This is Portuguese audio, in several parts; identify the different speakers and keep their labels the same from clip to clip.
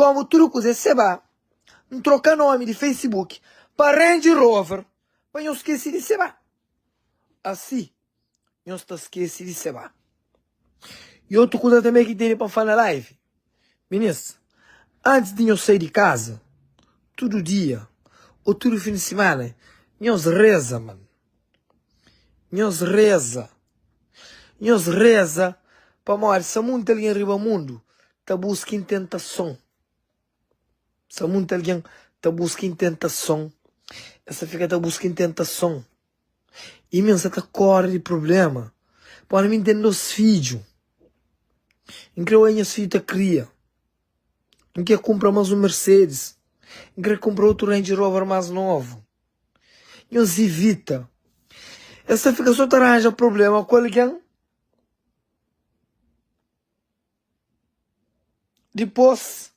Speaker 1: como trucos você vai trocar nome de Facebook para Range Rover, para não esquecer de Seba. Assim, não está esquecido de Seba. E outra coisa também que tem para falar na live. Meninas, antes de eu sair de casa, todo dia, ou todo fim de semana, nós reza, mano. Nós reza para morrer. Se muito alguém arriba o mundo, tá buscando tentação. Se muito alguém tá buscando tentação, essa fica tá buscando tentação. E mesmo você tá corre de problema. Para me entender os filhos. Em que os filhos tá cria. Em que compra mais um Mercedes. Em que compra outro Range Rover mais novo. E os evita. Essa fica só arranja problema com alguém. Depois,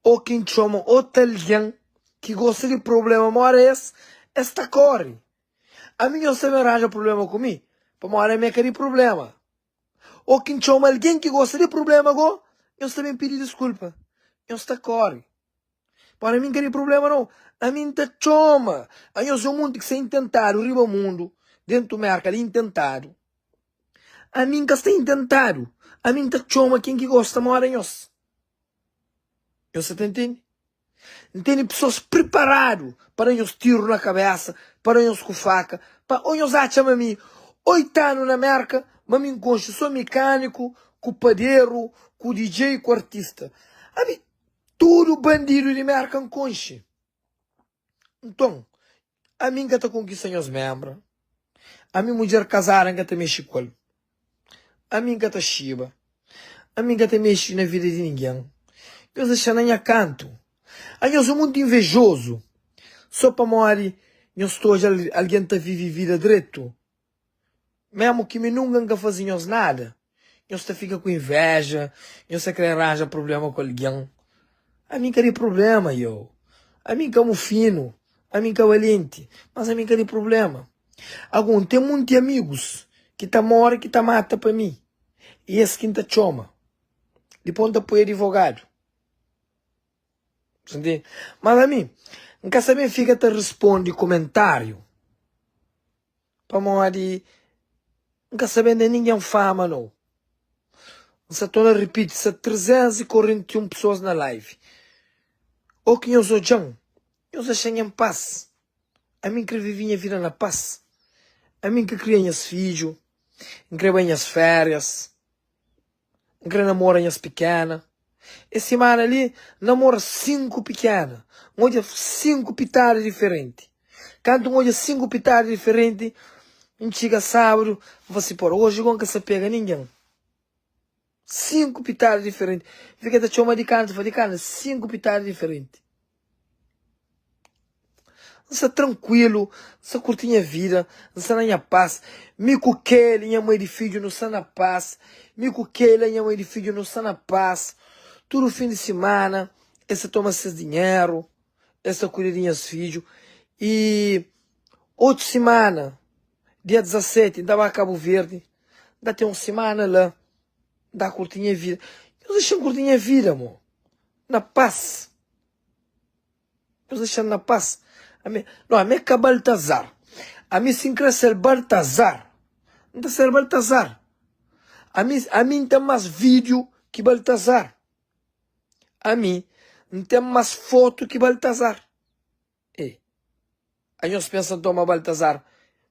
Speaker 1: ou quem chama outro alguém que gosta de problema, mas esta corre. A mim você me arranja problema comigo, para morar me querer problema. Ou quem chama alguém que gosta de problema, eu também pedi desculpa. Eu está corre. Para mim querer problema não. A mim te chama. A eu sou muito que se intentado, riba o mundo, dentro do mercado, intentado. A mim que está intentado. A mim te chama quem que gosta de morar em nós. Você te entende? Entende? Pessoas preparadas para os tiros na cabeça, para os com faca, para os acham a mim, 8 anos na merca, mas me enconcho, sou mecânico, com padeiro, com DJ, com artista. A mim, tudo bandido de merca enconche. Então, a mim que está conquistando os membros, a minha mulher casada que está mexendo com ele, a mim que está chiba, a mim que está mexendo na vida de ninguém. Eu deixo na canto. Eu sou muito invejoso. Só para morrer, eu estou alguém está vive vida direito. Mesmo que me nunca fazem nada, eu estou fica com inveja, eu sei que arranja problema com alguém. A mim queria problema, eu. A mim como fino, a mim que é valente, mas a mim queria problema. Algum tem muitos amigos que tá morre, que tá mata para mim. E esse que tá choma. Depois tá põe advogado. Entende? Mas a mim, nunca saber fica te responde comentário. Para morrer, nunca sabendo de ninguém fama, não. Você torna repite, se 341 pessoas na live. Ou que eu sou John, eu sou sem em paz. A mim que vivi minha vida na paz. A mim que criei meus filhos, que criei as férias, que namoro as pequenas. Esse semana ali, namoro 5 pequenas. Olha 5 pitadas diferentes. Quando olha 5 pitadas diferentes, a gente chega sábado, você por hoje nunca se pega ninguém. 5 pitadas diferentes. Fica da chama de canto, 5 pitadas diferentes. Você tranquilo, você curtinha a vida, você não é paz. Me cuquele, minha mãe de filho, não está na paz. Me cuquele, minha mãe de filho, não está na paz. Todo fim de semana, essa toma seus dinheiro, essa cuida de seus filhos. E outra semana, dia 17, ainda vai a Cabo Verde. Ainda tem uma semana lá. Dá curtinha a vida. Eu deixo curtinha a vida, amor. Na paz. Eu deixo na paz. Não, a minha é Baltazar. A mim se cresce Baltazar. Não está ser Baltazar. A mim tem mais vídeo que Baltazar. A mim não tem mais foto que Baltazar. E aí nós pensamos tomar Baltazar,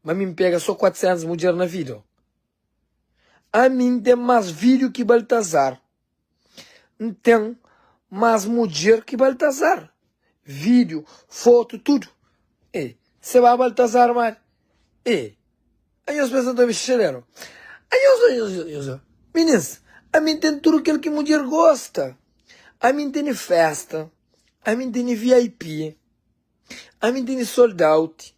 Speaker 1: mas a mim pega só 400 mulheres na vida. A mim tem mais vídeo que Baltazar. Não tem mais mulher que Baltazar. Vídeo, foto, tudo. E você vai a Baltazar, mano. E aí nós pensamos tomar xereiro. Aí eu meninas, a mim tem tudo aquilo que mulher gosta. A mim tem festa, a mim tem VIP, a mim tem sold out.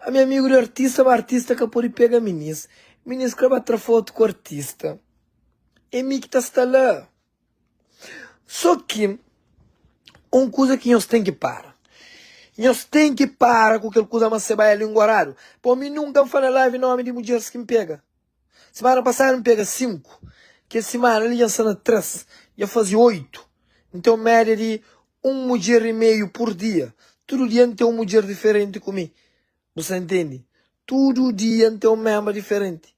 Speaker 1: A minha amigo de artista, uma artista que pode pegar meninas. Meninas que vai tirar foto com o artista. É mim que está lá. Só que, uma coisa que nós tem que parar. Nós tem que parar com aquela coisa mas você vai ali em Guararo. Por mim nunca falei live nome de mulheres que me pega. Semana passada me pega 5. Que semana ali já são 3. Já fazia 8. Então, média de uma mulher e meio por dia. Todo dia tem uma mulher diferente comigo. Você entende? Todo dia tem uma mesma diferente.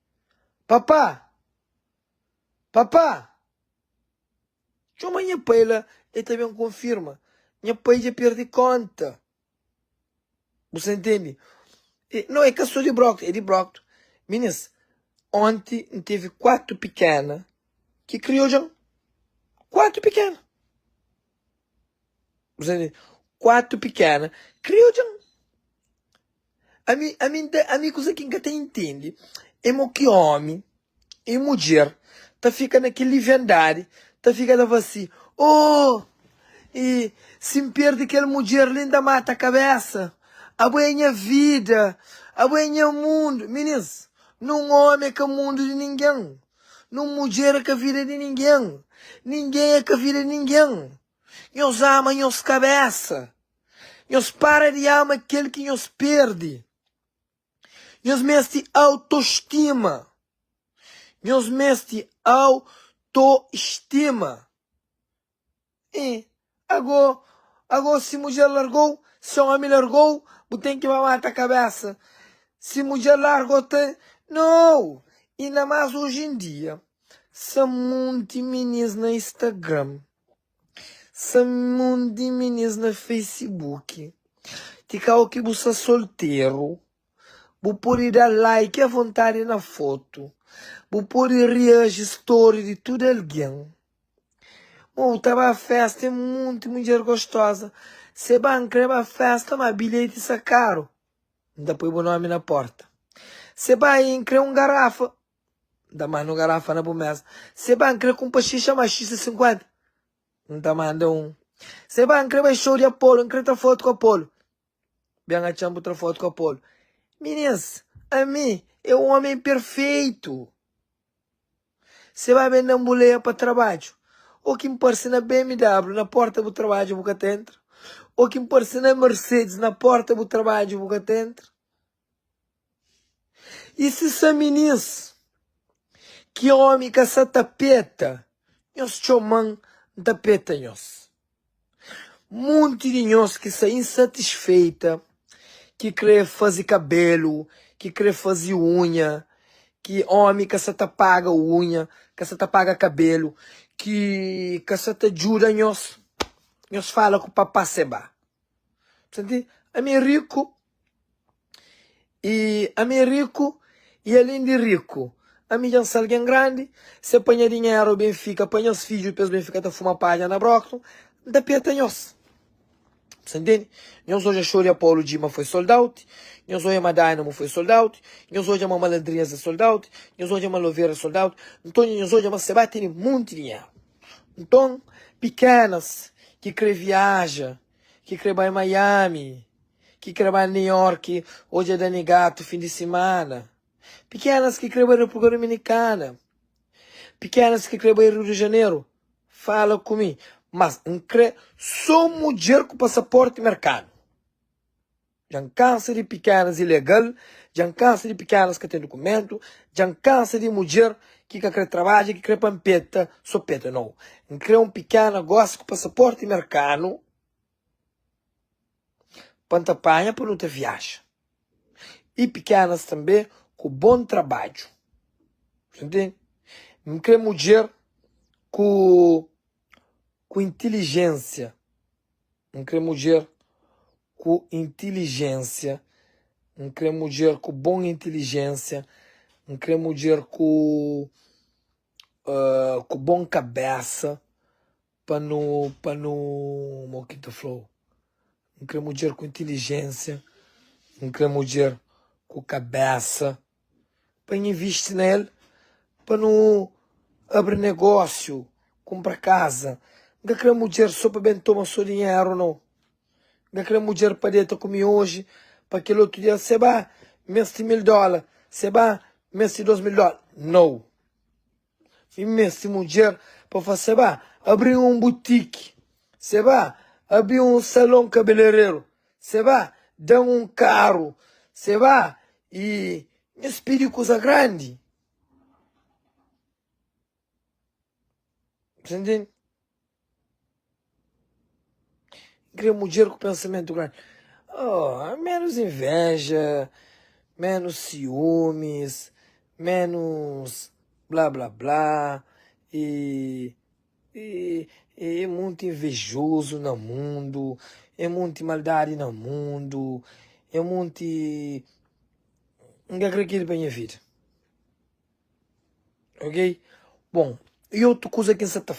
Speaker 1: Papá! Papá! Chama minha pai, ele também confirma. Minha pai já perde conta. Você entende? Não é que eu sou de Brockton, é de Brockton. Meninas, ontem teve 4 pequenas que criou já. 4 pequenas. Você entende? 4 pequenas criou já. A mim coisa que ninguém entende é que homem e mulher tá ficando naquele legendário, tá ficando assim, oh, e se me perde aquela mulher linda mata a cabeça, a minha vida, a minha mundo, meninas, não homem é que o mundo de ninguém, não mulher é que a vida de ninguém, ninguém é que a vida de ninguém, nós ama, nós cabeça, nós para de amar aquele que nos perde. Nós meste autoestima. Nós meste autoestima. E agora se mulher largou, se homem largou, tem que matar a cabeça. Se mulher largou, tem... Não! E ainda mais hoje em dia, são muitos meninos na Instagram. São muitos meninos na Facebook. Tica o que você é solteiro. Vou poder dar like à vontade na foto. Vou poder reagir story de tudo alguém. Tava a festa, é muito mulher gostosa. Se banca a festa, mas bilhete é caro. Ainda põe o nome na porta. Se vai em criar um garrafa. Ainda mais no garrafa na bomesa. Se banca com pachicha, mas x50. Ainda manda um. Se banca vai show de Apolo, encreta foto com Apolo. Bem a chamba outra foto com Apolo. Meninas, a mim é um homem perfeito. Você vai ver na mulher para trabalho. Ou que me parece na BMW, na porta do trabalho, vou cá dentro. Ou que me parece na Mercedes, na porta do trabalho, vou cá dentro. E se são meninas, que homem com essa tapeta, nós chamam tapeta, nós. Muito de nós que são insatisfeita, que quer fazer cabelo, que quer fazer unha, que homem que essa paga unha, que essa paga cabelo, que essa ajuda nós fala com o papá seba. Sente? A mim é rico e além de rico, a mim já é alguém grande, se apanha dinheiro, o Benfica, apanha os filhos, depois o Benfica tá fuma palha na Brockton, da pieta nós. Você entende? Nós hoje a Shoria Paulo Dima foi sold out. Nós hoje a Dynamo foi sold out. Nós hoje a Malandrinhas é sold out. Nós hoje a Maloveira é sold out. Então nós hoje a Seba tem muito dinheiro. Então, pequenas que querem viajar, que querem ir em Miami, que querem ir em New York, hoje é Dani Gato, fim de semana. Pequenas que querem ir na República Dominicana. Pequenas que querem ir no Rio de Janeiro. Fala comigo. Mas só mulher com passaporte americano. Já cansa de pequenas ilegal, já cansa de pequenas que têm documento, já cansa de mulher que quer trabalhar, que quer pampeta, só peta, não. Quer um pequeno gosta com passaporte americano, para apanha para não ter viagem. E pequenas também com bom trabalho. Entende? Quer mulher com inteligência. Não quer mulher com inteligência. Não quer mulher com boa inteligência. Não quer mulher com bom cabeça. Para no Moquito Flow. Não quer mulher com inteligência. Não quer mulher com cabeça. Para investir nele. Para não abrir negócio. Comprar casa. Não quer mulher só para bem tomar seu dinheiro, não. Não quer mulher para dentro comigo hoje, para aquele outro dia, você vai, mês $1.000, você vai, mês $2.000. Não. E mês mulher para fazer, vai, abrir um boutique, você vai, abrir um salão cabeleireiro, você vai, dar um carro, você vai, e me pedir coisa grande. Você entende? Queria mulher com pensamento grande. Oh, menos inveja, menos ciúmes, menos blá blá blá, e, e é muito invejoso no mundo, é muito maldade no mundo, é muito. Ninguém acredita bem a vida. Ok? Bom, e outra coisa que você está